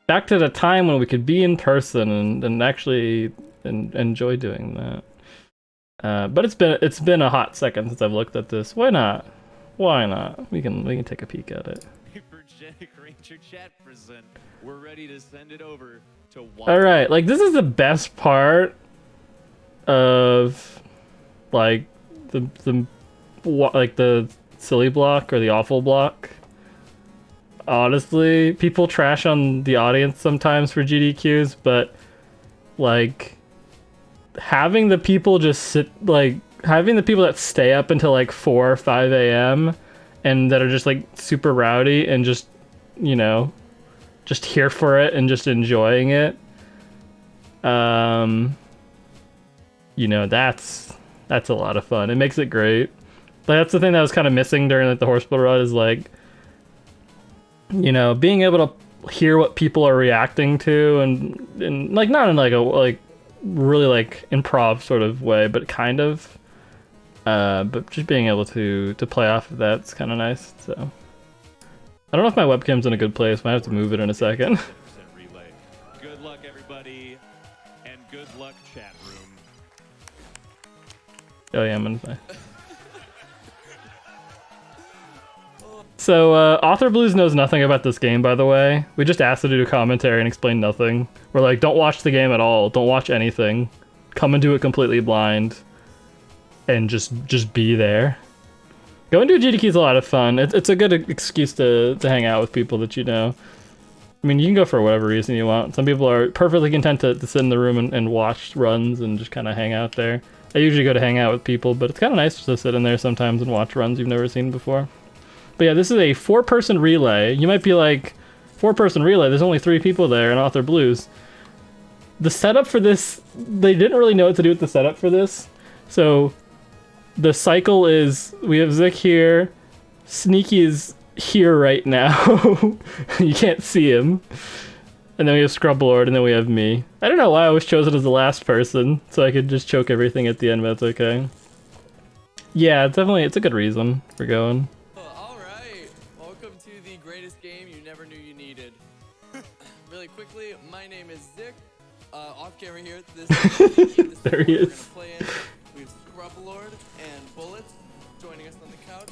back to the time when we could be in person and actually enjoy doing that. But it's been a hot second since I've looked at this. Why not? Why not? We can take a peek at it. Hypergenic Ranger chat present. We're ready to send it over to. All right, like this is the best part of like the silly block or the awful block. Honestly, people trash on the audience sometimes for GDQs, but like having the people just sit, like having the people that stay up until like 4 or 5 a.m. and that are just like super rowdy and just, you know, just here for it and just enjoying it. You know, that's a lot of fun. It makes it great. That's the thing that was kind of missing during like the Horseboat run is like, you know, being able to hear what people are reacting to and like not in like a like really like improv sort of way, but kind of. But just being able to play off of that's kind of nice. So I don't know if my webcam's in a good place. Might have to move it in a second. Good luck, everybody, and good luck, chat room. Oh yeah, I'm gonna say. So, Author Blues knows nothing about this game, by the way. We just asked her to do commentary and explain nothing. We're like, don't watch the game at all. Don't watch anything. Come and do it completely blind. And just be there. Going to a GDQ is a lot of fun. It's a good excuse to hang out with people that you know. I mean, you can go for whatever reason you want. Some people are perfectly content to sit in the room and watch runs and just kind of hang out there. I usually go to hang out with people, but it's kind of nice to sit in there sometimes and watch runs you've never seen before. But yeah, this is a 4-person relay. You might be like, 4-person relay, there's only 3 people there in Author Blues. The setup for this, they didn't really know what to do with the setup for this. So the cycle is, we have Zik here, Sneaky is here right now. You can't see him. And then we have Scrublord, and then we have me. I don't know why I was chosen as the last person, so I could just choke everything at the end, but that's okay. Yeah, it's a good reason for going. Quickly, my name is Zik. Off camera here, this is there he is. We have Scrublord and Bullets joining us on the couch.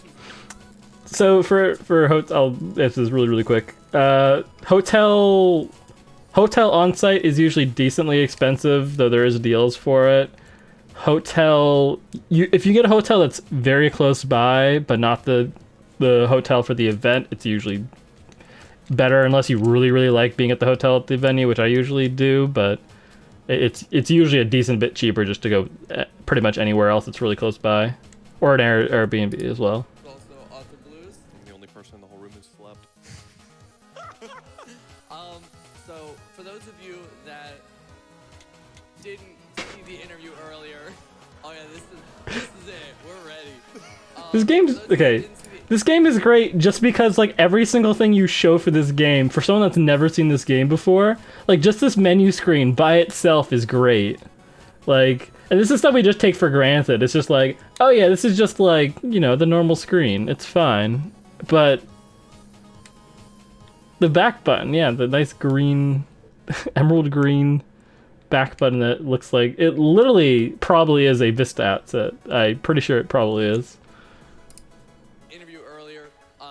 So for hotel, this is really quick. Hotel on-site is usually decently expensive, though there is deals for it. If you get a hotel that's very close by, but not the hotel for the event, it's usually better unless you really like being at the hotel at the venue, which I usually do, but it's usually a decent bit cheaper just to go pretty much anywhere else that's really close by, or an Airbnb as well. Also, Author Blues. I'm the only person in the whole room who slept. So for those of you that didn't see the interview earlier, oh yeah, this is it. We're ready. This game's okay. This game is great just because like every single thing you show for this game, for someone that's never seen this game before, like just this menu screen by itself is great. Like, and this is stuff we just take for granted. It's just like, oh yeah, this is just like, you know, the normal screen. It's fine. But the back button, yeah, the nice green, emerald green back button that looks like, it literally probably is a Vista asset. I'm pretty sure it probably is.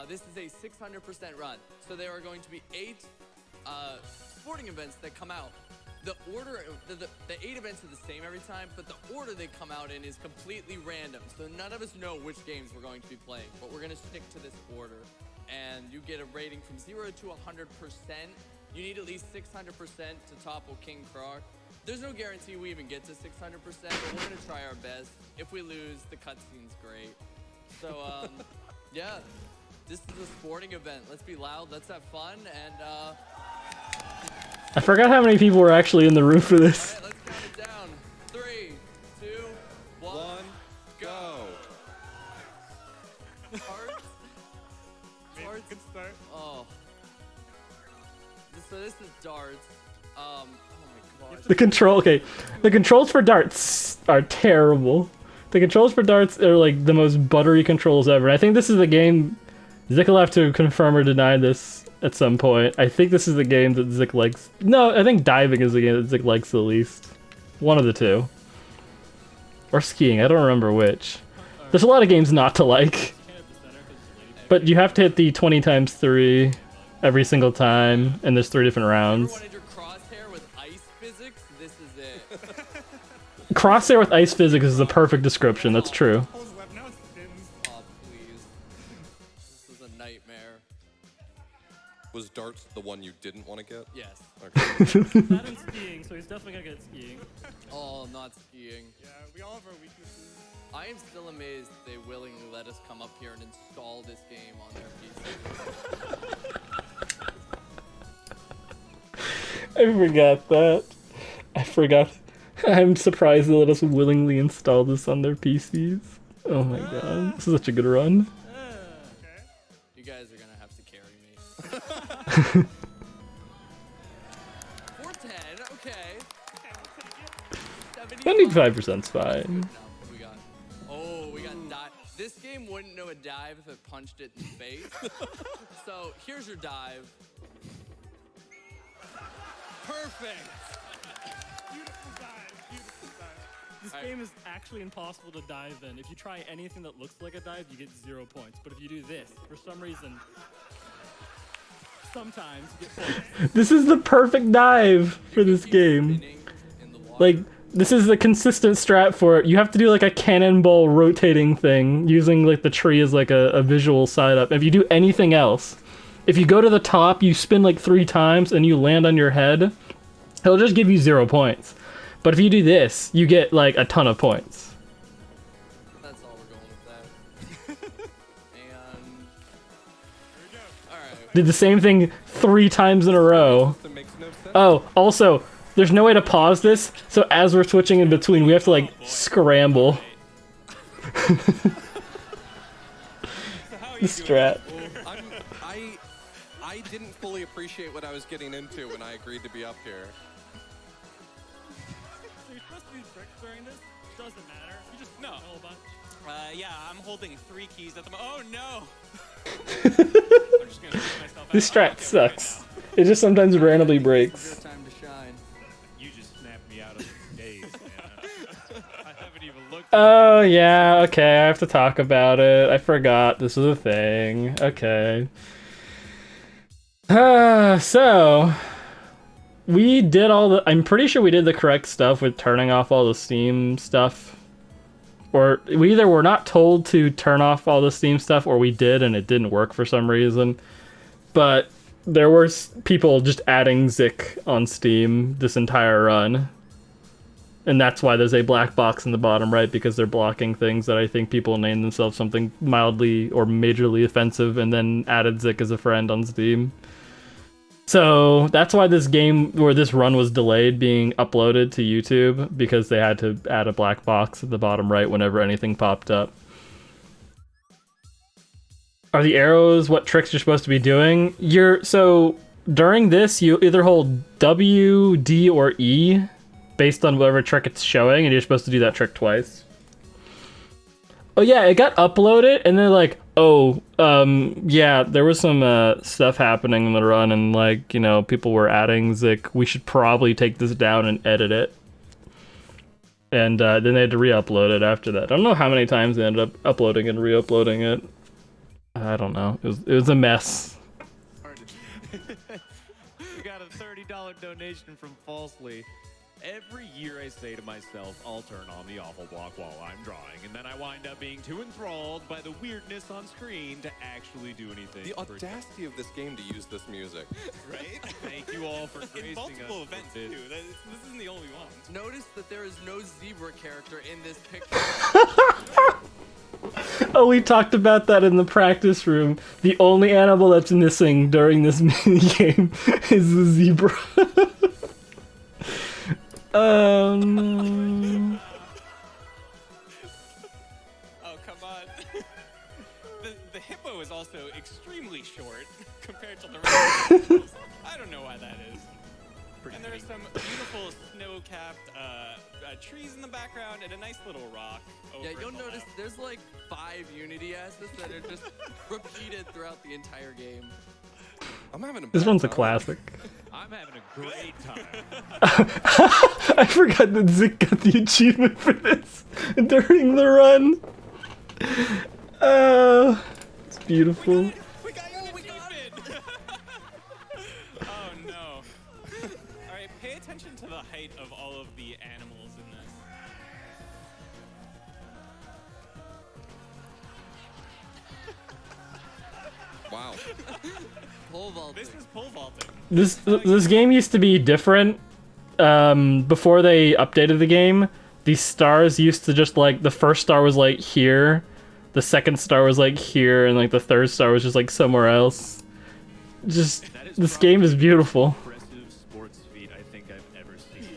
This is a 600% run, so there are going to be 8 sporting events that come out. The order, the 8 events are the same every time, but the order they come out in is completely random. So none of us know which games we're going to be playing, but we're going to stick to this order. And you get a rating from 0 to 100%. You need at least 600% to topple King Croc. There's no guarantee we even get to 600%, but we're going to try our best. If we lose, the cutscene's great. So, yeah. This is a sporting event. Let's be loud. Let's have fun. And I forgot how many people were actually in the room for this. All right, let's count it down. 3, 2, 1, go. Darts. Good start. Oh. So this is darts. Oh my god. The controls for darts are terrible. The controls for darts are like the most buttery controls ever. I think this is the game. Zik will have to confirm or deny this at some point. I think this is the game that Zik likes. No, I think diving is the game that Zik likes the least. One of the two. Or skiing, I don't remember which. There's a lot of games not to like. But you have to hit the 20 times 3 every single time, and there's 3 different rounds. Wanted your crosshair with ice physics? This is it. Crosshair with ice physics is the perfect description, that's true. Oh, please. This is a nightmare. Was darts the one you didn't want to get? Yes. Okay. Not in skiing, so he's definitely gonna get skiing. Oh, not skiing. Yeah, we all have our weaknesses. I am still amazed they willingly let us come up here and install this game on their PC. I forgot that. I forgot. I'm surprised they let us willingly install this on their PCs. Oh my god, this is such a good run. Okay. You guys are gonna have to carry me. 410, okay. 75%'s fine. We got. Oh, we got dive. This game wouldn't know a dive if it punched it in the face. So here's your dive. Perfect. Beautiful dive. Beautiful dive. This game is actually impossible to dive in. If you try anything that looks like a dive, you get 0 points. But if you do this, for some reason, sometimes you get points. This is the perfect dive for this game. Like, this is the consistent strat for it. You have to do like a cannonball rotating thing using like the tree as like a visual side up. If you do anything else, if you go to the top, you spin like 3 times and you land on your head, he'll just give you 0 points. But if you do this, you get like a ton of points. That's all we're going with that. And Here we go. all right. Did the same thing 3 times in a row. That makes no sense. Oh, also, there's no way to pause this, so as we're switching in between, we have to like scramble. The strat. I didn't fully appreciate what I was getting into when I agreed to be up here. So you're supposed to do tricks during this? Doesn't matter. You just No. know a bunch. Yeah, I'm holding 3 keys at the moment. Oh no! I'm just gonna take myself out. This I'm strat okay sucks. right It just sometimes randomly It's breaks. your time to shine. You just snapped me out of the daze, man. I haven't even looked. Oh, yeah, okay, I have to talk about it. I forgot this was a thing. Okay. So, we did all the... I'm pretty sure we did the correct stuff with turning off all the Steam stuff. Or we either were not told to turn off all the Steam stuff, or we did and it didn't work for some reason. But there were people just adding Zik on Steam this entire run. And that's why there's a black box in the bottom right, because they're blocking things that I think people named themselves something mildly or majorly offensive and then added Zik as a friend on Steam. So that's why this game, or this run, was delayed being uploaded to YouTube, because they had to add a black box at the bottom right whenever anything popped up. Are the arrows what tricks you're supposed to be doing? So during this, you either hold W, D, or E based on whatever trick it's showing, and you're supposed to do that trick twice. Oh yeah, it got uploaded, and they're like, oh, yeah, there was some stuff happening in the run, and like, you know, people were adding Zik. We should probably take this down and edit it. And then they had to re-upload it after that. I don't know how many times they ended up uploading and re-uploading it. I don't know. It was a mess. We got a $30 donation from Falsely. Every year I say to myself, I'll turn on the awful block while I'm drawing, and then I wind up being too enthralled by the weirdness on screen to actually do anything. The audacity of this game to use this music. Right? Thank you all for gracing In multiple us with events this. too. This isn't the only one. Notice that there is no zebra character in this picture. Oh, we talked about that in the practice room. The only animal that's missing during this minigame is the zebra. Oh no. Oh, come on. the hippo is also extremely short compared to the rest of the animals. I don't know why that is. And there's some beautiful snow-capped trees in the background and a nice little rock over Yeah, in you'll the notice left. there's like 5 Unity assets that are just repeated throughout the entire game. I'm having a This bad one's a time. classic. I'm having a great time. I forgot that Zik got the achievement for this during the run. It's beautiful. We got you an achievement! Oh no. Alright, pay attention to the height of all of the animals in this. Wow. Pole vaulting. This is pole vaulting. This game used to be different. Before they updated the game, these stars used to just like the first star was like here, the second star was like here, and like the third star was just like somewhere else. Just this game is beautiful. Impressive sports feat I think I've ever seen.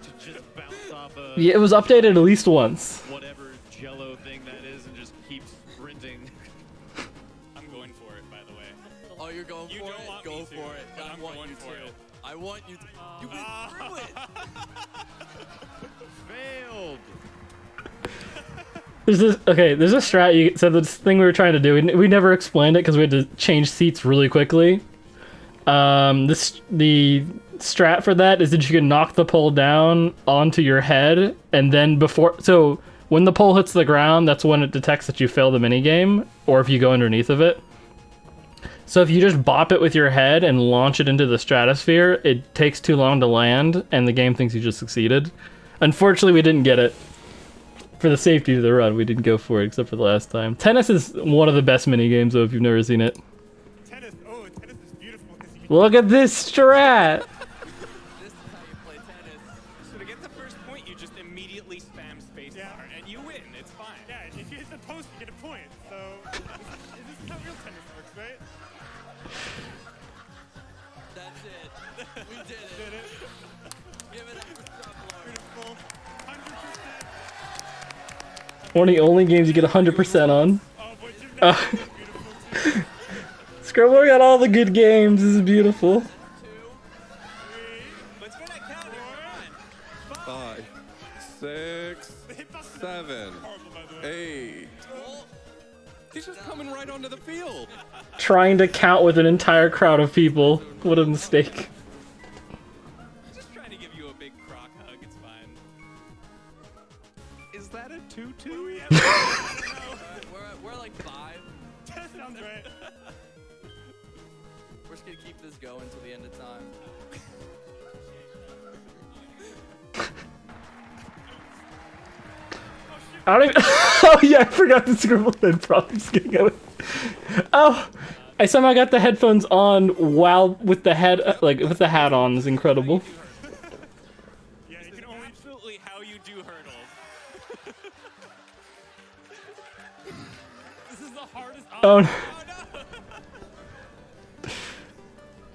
To just bounce off a Yeah, it was updated at least once. whatever jello thing that is and just keep sprinting. I'm going for it, by the way. Oh, you're going You for don't it? want Go me to, for it. but I I'm want going you for to. it. I want you to. You went through it. Failed. There's this there's a strat. So this thing we were trying to do, we never explained it because we had to change seats really quickly. The strat for that is that you can knock the pole down onto your head, and then when the pole hits the ground, that's when it detects that you fail the minigame, or if you go underneath of it. So if you just bop it with your head and launch it into the stratosphere, it takes too long to land, and the game thinks you just succeeded. Unfortunately, we didn't get it. For the safety of the run, we didn't go for it, except for the last time. Tennis is one of the best minigames, though, if you've never seen it. Tennis. Oh, tennis is beautiful because you Look at this strat! This is how you play tennis. So to get the first point, you just immediately spam spacebar, Yeah. and you win. It's fine. yeah, if you hit the post, you get a point. So this is how real tennis works, right? That's it. We did it. Did it? Give it up for Scrublord. Beautiful. 100%. One of the only games you get 100% on. Oh, boy, gymnastics is beautiful too. Scrublord got all the good games. This is beautiful. 2. Let's go that count. Come on. 5, 6, The hitbox is 7, horrible, by the way. 8. He's just coming right onto the field. Trying to count with an entire crowd of people. What a mistake. Just trying to give you a big croc hug. It's fine. Is that a What do tutu? we have? We're like 5. That sounds right. We're just gonna keep this going until the end of time. I don't even. Oh, yeah, I forgot the Scrublord had problems getting out. Oh, I somehow got the headphones on while with the head, with the hat on. Is incredible. Yeah, you This can is only. absolutely how you do hurdles. This is the hardest. Oh, no.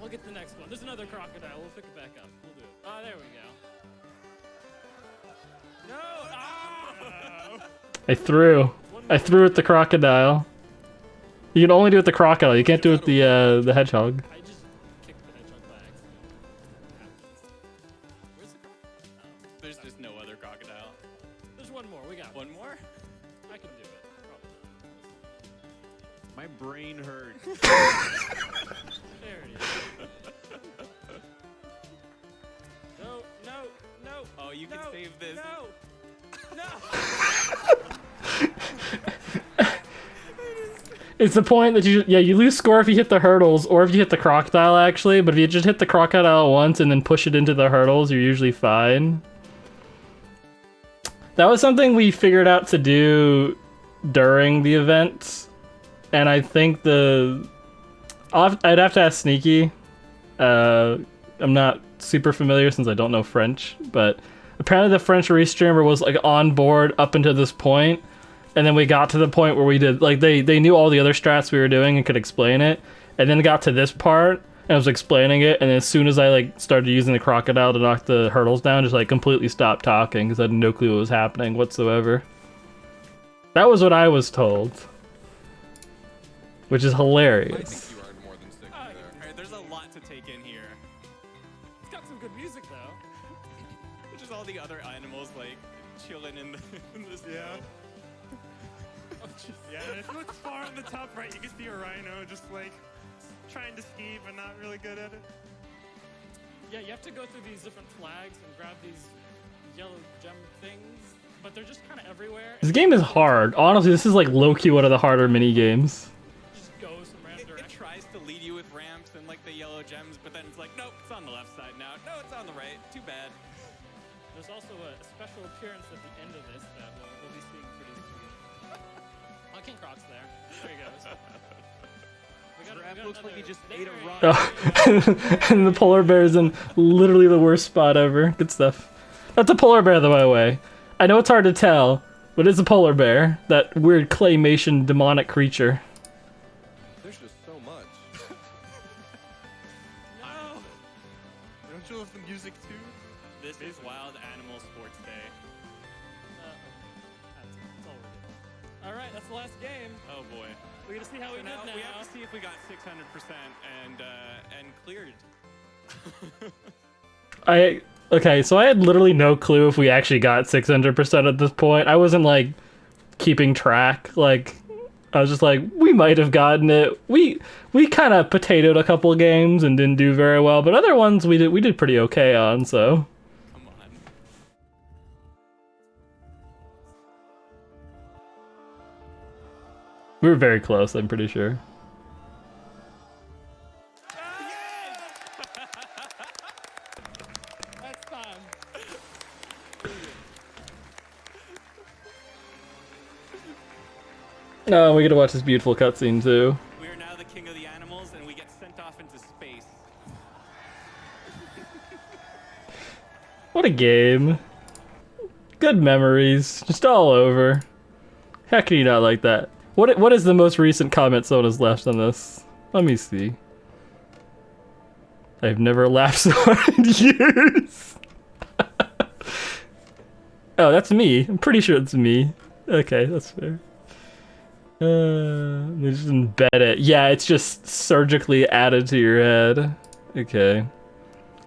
We'll get the next one. There's another crocodile. We'll pick it back up. We'll do it. Oh, there we go. No! Ah! I threw at the crocodile. You can only do it with the crocodile. You can't do it with the hedgehog. I just kicked the hedgehog by accident. Where's the crocodile? There's just no other crocodile. There's one more. We got one. One more? I can do it. Probably My brain hurts. not. There it is. No, no, no. Oh, you can no, save this. No! No! It's the point that you lose score if you hit the hurdles or if you hit the crocodile actually, but if you just hit the crocodile once and then push it into the hurdles, you're usually fine. That was something we figured out to do during the event, and I think I'd have to ask Sneaky. I'm not super familiar since I don't know French, but apparently the French restreamer was like on board up until this point. And then we got to the point where we did, like, they knew all the other strats we were doing and could explain it. And then got to this part, and I was explaining it, and as soon as I, like, started using the crocodile to knock the hurdles down, just, like, completely stopped talking, because I had no clue what was happening whatsoever. That was what I was told. Which is I hilarious. think you earned more than 60 there. Alright, there's a lot to take in here. It's got some good music, though. Just all the other animals, like, chilling in the snow. Yeah. Yeah, and if you look far on the top right, you can see a rhino just like trying to ski but not really good at it. Yeah, you have to go through these different flags and grab these yellow gem things, but they're just kind of everywhere. This game is hard. Honestly, this is like low-key one of the harder mini games. Just go some random It direction. tries to lead you with ramps and like the yellow gems, but then it's like, nope, it's on the left side now. No, it's on the right. Too bad. There's also a special appearance at the end of this that we'll be seeing pretty soon. Oh, King Croc's there. There he goes. Giraffe looks like he just there ate a he rock. Oh, and the polar bear is in literally the worst spot ever. Good stuff. That's a polar bear, by the way. I know it's hard to tell, but it's a polar bear. That weird claymation demonic creature. There's just so much. No! Don't you love the music too? This is Wild Animal Sports Day. That's all we're doing. Alright, that's the last game. Oh boy. We're gonna see how we So did now now. we have to see if we got 600% and cleared. Okay, so I had literally no clue if we actually got 600% at this point. I wasn't like keeping track. Like I was just like, we might have gotten it. We kind of potatoed a couple games and didn't do very well, but other ones we did pretty okay on. So Come on. we were very close. I'm pretty sure. Next time. Oh, we get to watch this beautiful cutscene too. We are now the king of the animals, and we get sent off into space. What a game. Good memories, just all over. How can you not like that? What is the most recent comment someone has left on this? Let me see. I've never laughed so hard in years. Oh, that's me. I'm pretty sure it's me. Okay, that's fair. They just embed it. Yeah, it's just surgically added to your head. Okay.